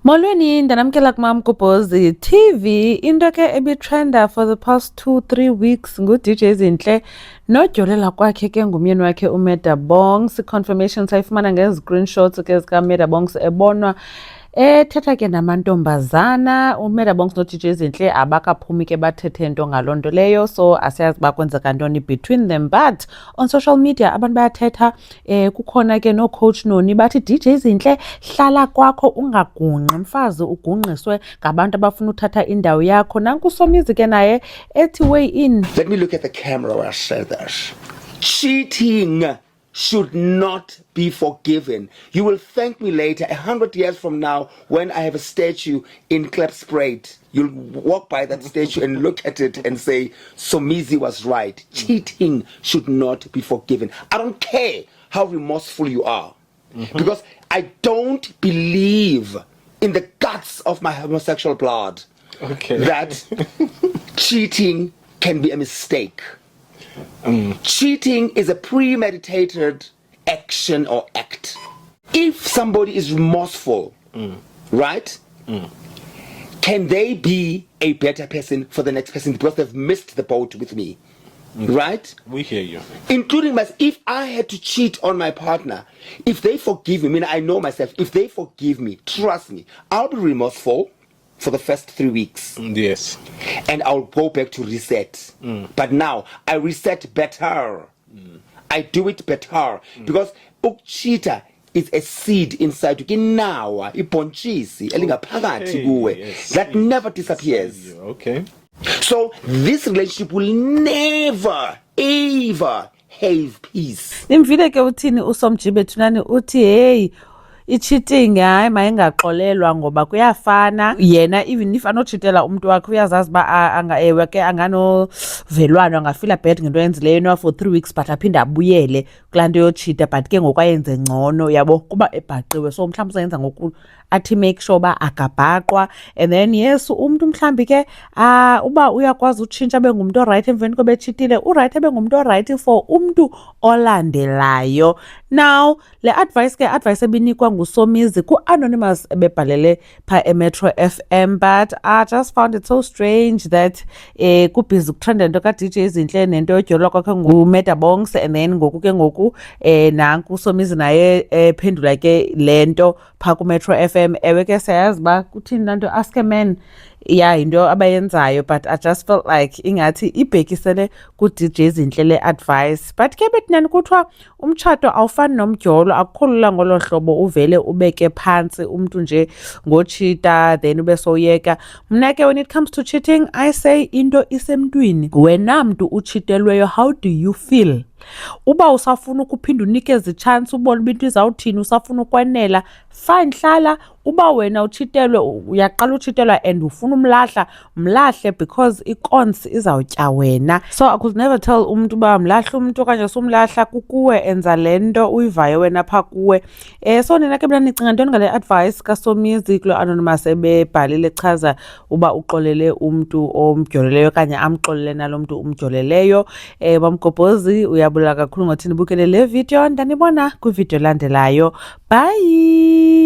Molweni ndanamkela kumamgobhozi TV into ke ebitrenda for the past 2-3 weeks ngu-DJ Zinhle nodyolela kwakhe ke ngumyeni wakhe uMedabongs. Confirmation sayifumana ngezi-screenshots ke zikaMedabongs ebonwa ethetha ke namantombazana. uMedabongs no-DJ Zinhle abakaphumi ke bathethe nto ngaloo nto leyo, so asiyazi uba kwenzeka ntoni between them, but on social media abantu bayathetha. Kukhona ke no-Coach Noni bathi DJ Zinhle hlala kwakho ungagungqi mfazi ugungqiswe ngabantu abafuna uthatha indawo yakho. Nanku uSomizi ke naye ethi way in. Let me look at the camera where I said that. Cheating should not be forgiven. You will thank me later, 100 years from now, when I have a statue in Klipspruit. You'll walk by that statue and look at it and say, Somizi was right. Cheating should not be forgiven. I don't care how remorseful you are, because I don't believe in the guts of my homosexual blood that cheating can be a mistake. Cheating is a premeditated action or act. If somebody is remorseful, right, can they be a better person for the next person because they've missed the boat with me? Right? We hear you. Including myself. If I had to cheat on my partner, if they forgive me, I mean, I know myself, if they forgive me, trust me, I'll be remorseful for the first 3 weeks. Yes. And I'll go back to reset. But now, I reset better. I do it better. Because cheater is a seed inside you. Now, that never disappears. Okay. So this relationship will never, ever have peace. Nimvile ke uthini uSomjibe Thunani uthi hey i-cheating hayi mayingaxolelwa ngoba kuyafana. Yena even if anochitela umuntu wakhe uyazazi ba ewe ke anganovelwano angafila bad ngento yenzileyo for 3 weeks but aphinde abuyele kulaa nto yochita, but ke ngokwayenze ngcono yabo kuba ebhaqiwe. So mhlawumbi uzayenza ngoku athi make sure ba akabhaqwa, and then yes umuntu mhlambi ke uba uyakwazi utshintsha abe ngumuntu oright emveni kobe echitile, uright abe ngumuntu oright for umuntu olandelayo. Now le advice ebinikwa nguSomizi ku-Anonymous ebebhalele pha eMetro FM, but I just found it so strange that kubhizi kutrenda nto ka-DJ Zinhle nento yodyolwa kwakhe nguMedabongs, and then ngoku ke ngoku nanku uSomizi naye ephendula ke le nto pha kuMetro FM. Ewe ke siyayazi uba kuthini laa nto, ask a man yinto abayenzayo, but I just felt like ingathi ibhekisele ku-DJ Zinhle le advice. But ke bethinani kuthiwa umtshato awufani nomdyolo, akukhulula ngolo hlobo uvele ubeke phantsi umntu nje ngotshita then ube sowuyeka. Mna ke when it comes to cheating, I say into isemntwini. Wena mntu utshitelweyo, how do you feel? Uba usafuna ukuphinda unikeze chance ubone uba into izawuthini, usafuna ukwanela, fine hlala. Uba wena utshitelwe, uyaqala utshitelwa and ufuna umlahla, mlahle because ikonsi izawutya wena. So I could never tell umuntu uba mlahle umuntu okanye sumlahla, kukuwe enza le nto uyivayo wena pha kuwe. So nina ke mna nicinga ntoni ngale advice kaSomizi kulo Anonymous ebebhalile chaza uba uxolele umuntu omdyoleleyo okanye amxolele nalo mntu umdyoleleyo? Bamgobhozi uyabulala kakhulu ngothi nibukele le video, ndanibona kwivideo elandelayo. Bye.